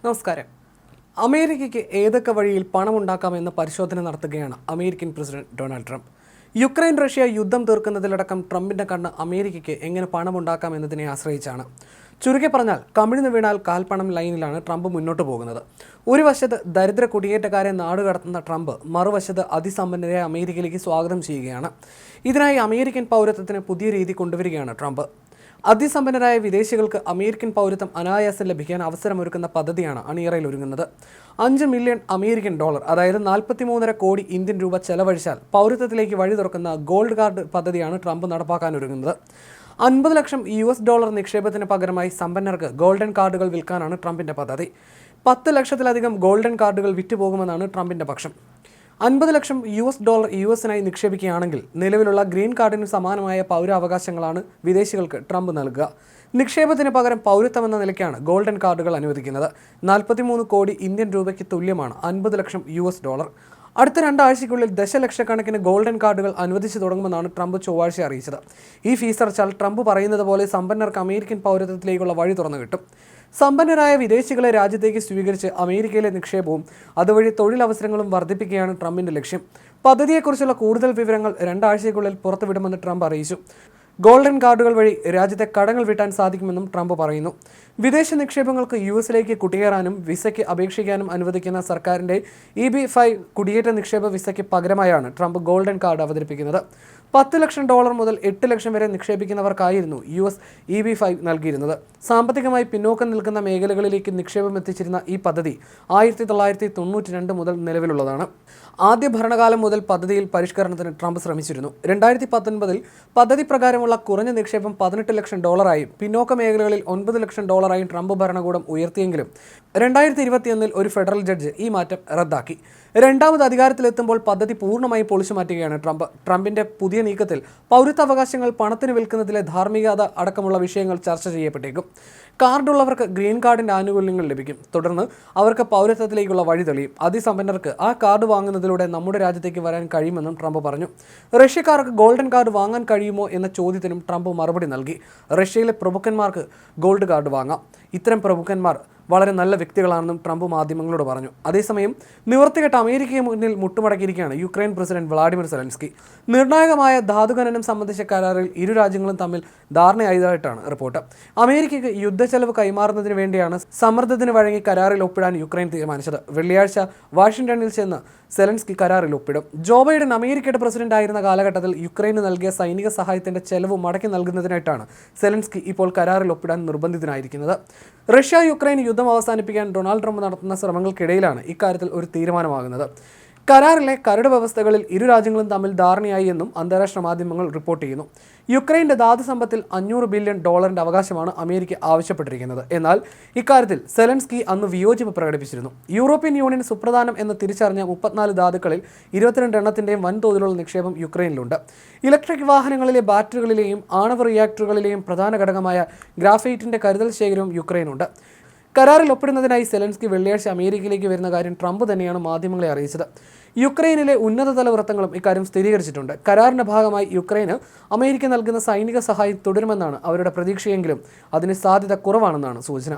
നമസ്കാരം. അമേരിക്കയ്ക്ക് ഏതൊക്കെ വഴിയിൽ പണമുണ്ടാക്കാമെന്ന് പരിശോധന നടത്തുകയാണ് American president Donald Trump. Ukraine Russia യുദ്ധം തീർക്കുന്നതിലടക്കം ട്രംപിന്റെ കണ്ണ് അമേരിക്കയ്ക്ക് എങ്ങനെ പണമുണ്ടാക്കാം എന്നതിനെ ആശ്രയിച്ചാണ്. ചുരുക്കി പറഞ്ഞാൽ കമിഴ്ന്നു വീണാൽ കാൽപ്പണം ലൈനിലാണ് ട്രംപ് മുന്നോട്ട് പോകുന്നത്. ഒരു വശത്ത് ദരിദ്ര കുടിയേറ്റക്കാരെ നാടുകടത്തുന്ന ട്രംപ് മറുവശത്ത് അതിസമ്പന്നരെ അമേരിക്കയിലേക്ക് സ്വാഗതം ചെയ്യുകയാണ്. ഇതിനായി അമേരിക്കൻ പൗരത്വത്തിന് പുതിയ രീതി കൊണ്ടുവരികയാണ് ട്രംപ്. അതിസമ്പന്നരായ വിദേശികൾക്ക് അമേരിക്കൻ പൗരത്വം അനായാസം ലഭിക്കാൻ അവസരമൊരുക്കുന്ന പദ്ധതിയാണ് അണിയറയിൽ ഒരുങ്ങുന്നത്. 5 മില്യൺ അമേരിക്കൻ ഡോളർ, അതായത് 43.5 കോടി ഇന്ത്യൻ രൂപ ചെലവഴിച്ചാൽ പൗരത്വത്തിലേക്ക് വഴി തുറക്കുന്ന ഗോൾഡ് കാർഡ് പദ്ധതിയാണ് ട്രംപ് നടപ്പാക്കാനൊരുങ്ങുന്നത്. 50 ലക്ഷം US$ നിക്ഷേപത്തിന് പകരമായി സമ്പന്നർക്ക് ഗോൾഡൻ കാർഡുകൾ വിൽക്കാനാണ് ട്രംപിന്റെ പദ്ധതി. 10 ലക്ഷത്തിലധികം ഗോൾഡൻ കാർഡുകൾ വിറ്റുപോകുമെന്നാണ് ട്രംപിന്റെ പക്ഷം. 50 ലക്ഷം US$നായി നിക്ഷേപിക്കുകയാണെങ്കിൽ നിലവിലുള്ള ഗ്രീൻ കാർഡിന് സമാനമായ പൗരാവകാശങ്ങളാണ് വിദേശികൾക്ക് ട്രംപ് നൽകുക. നിക്ഷേപത്തിന് പകരം പൗരത്വം എന്ന നിലയ്ക്കാണ് ഗോൾഡൻ കാർഡുകൾ അനുവദിക്കുന്നത്. 43 കോടി ഇന്ത്യൻ രൂപയ്ക്ക് തുല്യമാണ് 50 ലക്ഷം US$. അടുത്ത 2 ആഴ്ചയ്ക്കുള്ളിൽ ദശലക്ഷക്കണക്കിന് ഗോൾഡൻ കാർഡുകൾ അനുവദിച്ചു തുടങ്ങുമെന്നാണ് ട്രംപ് ചൊവ്വാഴ്ച അറിയിച്ചത്. ഈ ഫീസ് അടച്ചാൽ ട്രംപ് പറയുന്നത് പോലെ സമ്പന്നർക്ക് അമേരിക്കൻ പൗരത്വത്തിലേക്കുള്ള വഴി തുറന്നു കിട്ടും. സമ്പന്നരായ വിദേശികളെ രാജ്യത്തേക്ക് സ്വീകരിച്ച് അമേരിക്കയിലെ നിക്ഷേപവും അതുവഴി തൊഴിലവസരങ്ങളും വർദ്ധിപ്പിക്കുകയാണ് ട്രംപിന്റെ ലക്ഷ്യം. പദ്ധതിയെക്കുറിച്ചുള്ള കൂടുതൽ വിവരങ്ങൾ 2 ആഴ്ചയ്ക്കുള്ളിൽ പുറത്തുവിടുമെന്ന് ട്രംപ് അറിയിച്ചു. ഗോൾഡൻ കാർഡുകൾ വഴി രാജ്യത്തെ കടങ്ങൾ വീട്ടാൻ സാധിക്കുമെന്നും ട്രംപ് പറയുന്നു. വിദേശ നിക്ഷേപങ്ങൾക്ക് US-ലേക്ക് കുടിയേറാനും വിസയ്ക്ക് അപേക്ഷിക്കാനും അനുവദിക്കുന്ന സർക്കാരിൻ്റെ EB-5 കുടിയേറ്റ നിക്ഷേപ വിസയ്ക്ക് പകരമായാണ് ട്രംപ് ഗോൾഡൻ കാർഡ് അവതരിപ്പിക്കുന്നത്. $10 ലക്ഷം മുതൽ 8 ലക്ഷം വരെ നിക്ഷേപിക്കുന്നവർക്കായിരുന്നു US EB-5 നൽകിയിരുന്നത്. സാമ്പത്തികമായി പിന്നോക്കം നിൽക്കുന്ന മേഖലകളിലേക്ക് നിക്ഷേപം എത്തിച്ചിരുന്ന ഈ പദ്ധതി 1992 മുതൽ നിലവിലുള്ളതാണ്. ആദ്യ ഭരണകാലം മുതൽ പദ്ധതിയിൽ പരിഷ്കരണത്തിന് ട്രംപ് ശ്രമിച്ചിരുന്നു. 2019 പദ്ധതി പ്രകാരമുള്ള കുറഞ്ഞ നിക്ഷേപം $18 ലക്ഷം ആയും പിന്നോക്ക മേഖലകളിൽ $9 ലക്ഷം ആയും ട്രംപ് ഭരണകൂടം ഉയർത്തിയെങ്കിലും 2021 ഒരു ഫെഡറൽ ജഡ്ജ് ഈ മാറ്റം റദ്ദാക്കി. രണ്ടാമത് അധികാരത്തിലെത്തുമ്പോൾ പദ്ധതി പൂർണ്ണമായി പൊളിച്ചു മാറ്റുകയാണ് ട്രംപ്. ട്രംപിന്റെ പുതിയ നീക്കത്തിൽ പൗരത്വാവകാശങ്ങൾ പണത്തിന് വിൽക്കുന്നതിലെ ധാർമ്മികത അടക്കമുള്ള വിഷയങ്ങൾ ചർച്ച ചെയ്യപ്പെട്ടേക്കും. കാർഡുള്ളവർക്ക് ഗ്രീൻ കാർഡിന്റെ ആനുകൂല്യങ്ങൾ ലഭിക്കും. തുടർന്ന് അവർക്ക് പൗരത്വത്തിലേക്കുള്ള വഴി തെളിയും. അതിസമ്പന്നർക്ക് ആ കാർഡ് വാങ്ങുന്നതിലൂടെ നമ്മുടെ രാജ്യത്തേക്ക് വരാൻ കഴിയുമെന്നും ട്രംപ് പറഞ്ഞു. റഷ്യക്കാർക്ക് ഗോൾഡൻ കാർഡ് വാങ്ങാൻ കഴിയുമോ എന്ന ചോദ്യത്തിനും ട്രംപ് മറുപടി നൽകി. റഷ്യയിലെ പ്രഭുക്കന്മാർക്ക് ഗോൾഡ് കാർഡ് വാങ്ങാം. ഇത്തരം പ്രഭുക്കന്മാർ വളരെ നല്ല വ്യക്തികളാണെന്നും ട്രംപ് മാധ്യമങ്ങളോട് പറഞ്ഞു. അതേസമയം നിവർത്തികെട്ട അമേരിക്കയെ മുന്നിൽ മുട്ടുമടക്കിയിരിക്കുകയാണ് യുക്രൈൻ പ്രസിഡന്റ് വ്ളാഡിമിർ സെലൻസ്കി. നിർണായകമായ ധാതുഖനനം സംബന്ധിച്ച കരാറിൽ ഇരു രാജ്യങ്ങളും തമ്മിൽ ധാരണയായതായിട്ടാണ് റിപ്പോർട്ട്. അമേരിക്കയ്ക്ക് യുദ്ധച്ചെലവ് കൈമാറുന്നതിന് വേണ്ടിയാണ് സമ്മർദ്ദത്തിന് വഴങ്ങി കരാറിൽ ഒപ്പിടാൻ യുക്രൈൻ തീരുമാനിച്ചത്. വെള്ളിയാഴ്ച വാഷിംഗ്ടണിൽ ചെന്ന് സെലൻസ്കി കരാറിൽ ഒപ്പിടും. ജോ ബൈഡൻ അമേരിക്കയുടെ പ്രസിഡന്റ് ആയിരുന്ന കാലഘട്ടത്തിൽ യുക്രൈന് നൽകിയ സൈനിക സഹായത്തിന്റെ ചെലവ് മടക്കി നൽകുന്നതിനായിട്ടാണ് സെലൻസ്കി ഇപ്പോൾ കരാറിൽ ഒപ്പിടാൻ നിർബന്ധിതനായിരിക്കുന്നത്. റഷ്യ യുക്രൈൻ യുദ്ധം അവസാനിപ്പിക്കാൻ ഡൊണാൾഡ് ട്രംപ് നടത്തുന്ന ശ്രമങ്ങൾക്കിടയിലാണ് ഇക്കാര്യത്തിൽ ഒരു തീരുമാനമാകുന്നത്. കരാറിലെ കരട് വ്യവസ്ഥകളിൽ ഇരു രാജ്യങ്ങളും തമ്മിൽ ധാരണയായി എന്നും അന്താരാഷ്ട്ര മാധ്യമങ്ങൾ റിപ്പോർട്ട് ചെയ്യുന്നു. യുക്രൈൻ്റെ ധാതു സമ്പത്തിൽ $500 ബില്യൺ അവകാശമാണ് അമേരിക്ക ആവശ്യപ്പെട്ടിരിക്കുന്നത്. എന്നാൽ ഇക്കാര്യത്തിൽ സെലൻസ്കി അന്ന് വിയോജിപ്പ് പ്രകടിപ്പിച്ചിരുന്നു. യൂറോപ്യൻ യൂണിയൻ സുപ്രധാനം എന്ന് തിരിച്ചറിഞ്ഞ 34 ധാതുക്കളിൽ 22 എണ്ണത്തിൻ്റെയും വൻതോതിലുള്ള നിക്ഷേപം യുക്രൈനിലുണ്ട്. ഇലക്ട്രിക് വാഹനങ്ങളിലെ ബാറ്ററികളിലെയും ആണവ റിയാക്ടറുകളിലെയും പ്രധാന ഘടകമായ ഗ്രാഫൈറ്റിൻ്റെ കരുതൽ ശേഖരവും യുക്രൈനുണ്ട്. കരാറിൽ ഒപ്പിടുന്നതിനായി സെലൻസ്കി വെള്ളിയാഴ്ച അമേരിക്കയിലേക്ക് വരുന്ന കാര്യം ട്രംപ് തന്നെയാണ് മാധ്യമങ്ങളെ അറിയിച്ചത്. യുക്രൈനിലെ ഉന്നതതല വൃത്തങ്ങളും ഇക്കാര്യം സ്ഥിരീകരിച്ചിട്ടുണ്ട്. കരാറിന്റെ ഭാഗമായി യുക്രൈന് അമേരിക്ക നൽകുന്ന സൈനിക സഹായം തുടരുമെന്നാണ് അവരുടെ പ്രതീക്ഷയെങ്കിലും അതിന് സാധ്യത കുറവാണെന്നാണ് സൂചന.